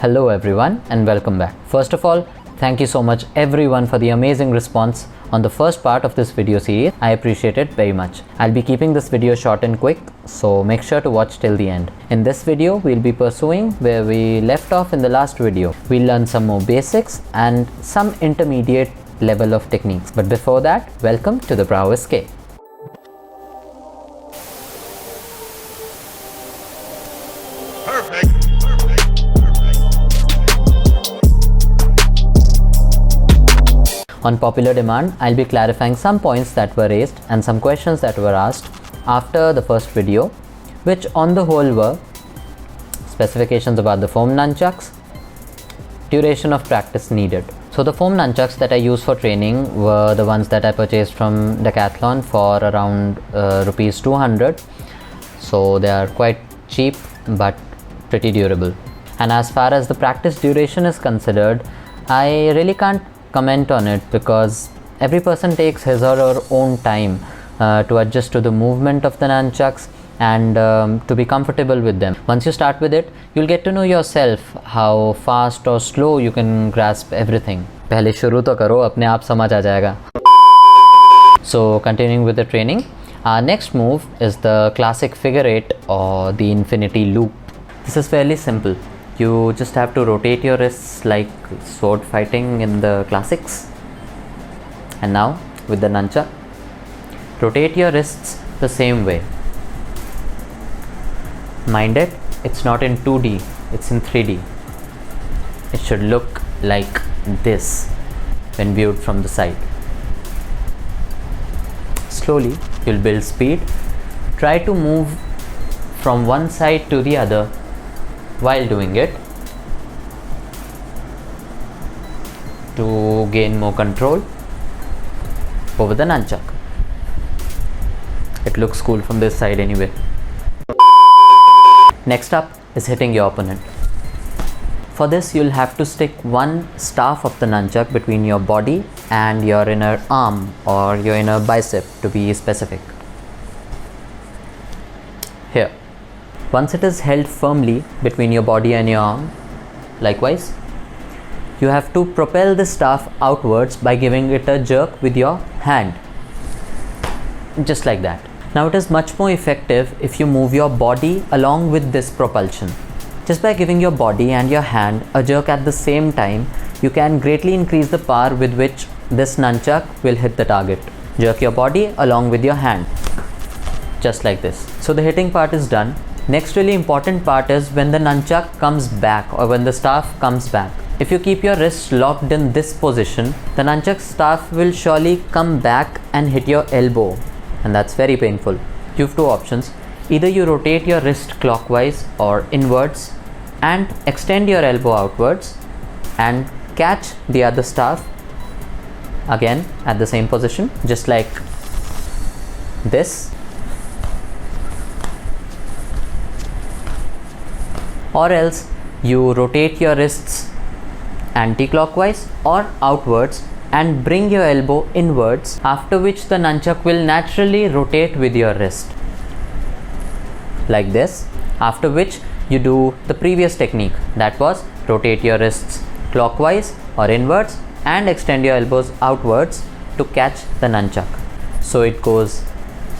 Hello everyone and welcome back. First of all, thank you so much everyone for the amazing response on the first part of this video series. I appreciate it very much. I'll be keeping this video short and quick, so make sure to watch till the end. In this video, we'll be pursuing where we left off in the last video. We'll learn some more basics and some intermediate level of techniques. But before that, welcome to the Prowess K. On popular demand, I'll be clarifying some points that were raised and some questions that were asked after the first video, which on the whole were specifications about the foam nunchucks, duration of practice needed. So the foam nunchucks that I use for training were the ones that I purchased from Decathlon for around rupees 200. So they are quite cheap but pretty durable. And as far as the practice duration is considered, I really can't comment on it because every person takes his or her own time to adjust to the movement of the nunchucks and to be comfortable with them. Once you start with it, you'll get to know yourself how fast or slow you can grasp everything. पहले शुरू तो करो, अपने आप समझ आ जाएगा. So continuing with the training, our next move is the classic figure 8 or the infinity loop. This is fairly simple. You just have to rotate your wrists like sword fighting in the classics. And now with the nunchuck, rotate your wrists the same way. Mind it, it's not in 2D, it's in 3D. It should look like this when viewed from the side. Slowly, you'll build speed. Try to move from one side to the other while doing it to gain more control over the nunchuck. It looks cool from this side anyway. Next up is hitting your opponent. For this, you'll have to stick one staff of the nunchuck between your body and your inner arm or your inner bicep to be specific. Here. Once it is held firmly between your body and your arm, likewise, you have to propel the staff outwards by giving it a jerk with your hand. Just like that. Now it is much more effective if you move your body along with this propulsion. Just by giving your body and your hand a jerk at the same time, you can greatly increase the power with which this nunchuck will hit the target. Jerk your body along with your hand. Just like this. So the hitting part is done. Next really important part is when the nunchuck comes back or when the staff comes back. If you keep your wrists locked in this position, the nunchuck staff will surely come back and hit your elbow, and that's very painful. You have two options. Either you rotate your wrist clockwise or inwards and extend your elbow outwards and catch the other staff again at the same position, just like this. Or else you rotate your wrists anti-clockwise or outwards and bring your elbow inwards, after which the nunchuck will naturally rotate with your wrist. Like this. After which you do the previous technique, that was rotate your wrists clockwise or inwards and extend your elbows outwards to catch the nunchuck. So it goes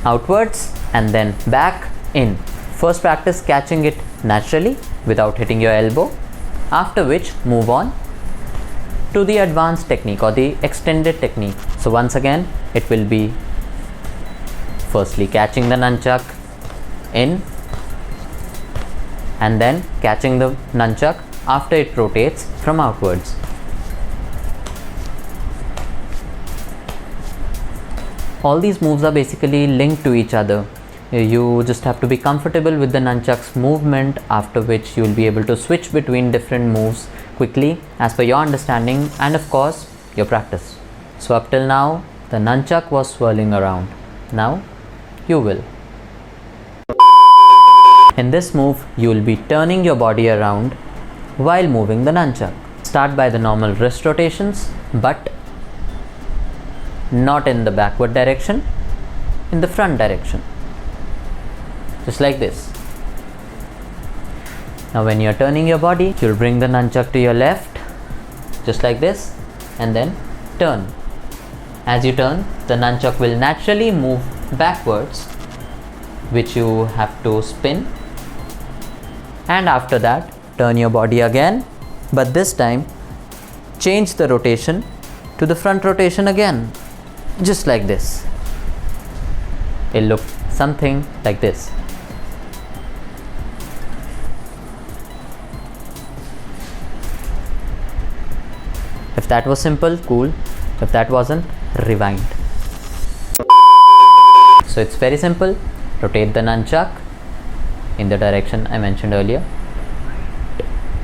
outwards and then back in. First practice catching it naturally without hitting your elbow, after which move on to the advanced technique or the extended technique. So once again, it will be firstly catching the nunchuck in and then catching the nunchuck after it rotates from outwards. All these moves are basically linked to each other. You just have to be comfortable with the nunchuck's movement, after which you will be able to switch between different moves quickly as per your understanding and of course your practice. So up till now, the nunchuck was swirling around. Now you will. In this move, you will be turning your body around while moving the nunchuck. Start by the normal wrist rotations, but not in the backward direction, in the front direction. Just like this. Now when you're turning your body, you'll bring the nunchuck to your left, just like this, and then turn. As you turn, the nunchuck will naturally move backwards, which you have to spin. And after that, turn your body again, but this time change the rotation to the front rotation again, just like this. It'll look something like this. If that was simple, cool. If that wasn't, rewind. So it's very simple. Rotate the nunchuck in the direction I mentioned earlier.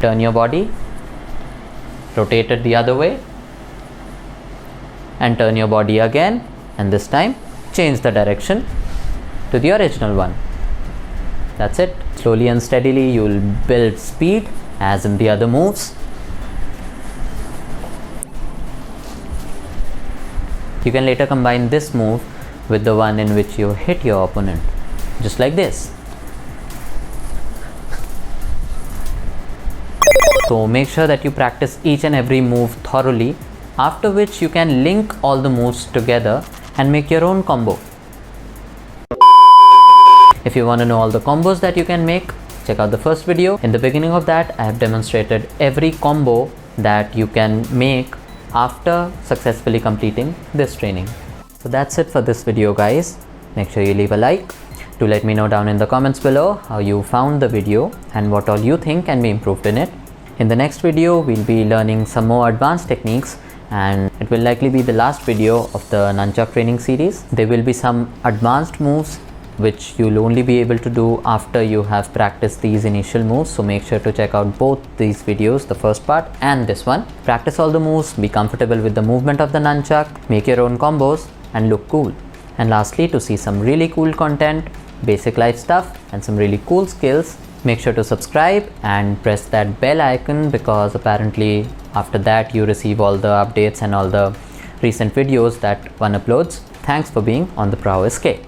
Turn your body, rotate it the other way, and turn your body again, and this time change the direction to the original one. That's it. Slowly and steadily you will build speed as in the other moves. You can later combine this move with the one in which you hit your opponent, just like this. So make sure that you practice each and every move thoroughly, after which you can link all the moves together and make your own combo. If you want to know all the combos that you can make, check out the first video. In the beginning of that, I have demonstrated every combo that you can make after successfully completing this training. So that's it for this video, guys. Make sure you leave a like. Do let me know down in the comments below how you found the video and what all you think can be improved in it. In the next video, we'll be learning some more advanced techniques, and it will likely be the last video of the nunchuck training series. There will be some advanced moves which you'll only be able to do after you have practiced these initial moves. So make sure to check out both these videos, the first part and this one. Practice all the moves, be comfortable with the movement of the nunchuck, make your own combos and look cool. And lastly, to see some really cool content, basic life stuff and some really cool skills, make sure to subscribe and press that bell icon, because apparently after that you receive all the updates and all the recent videos that one uploads. Thanks for being on the Prowess K.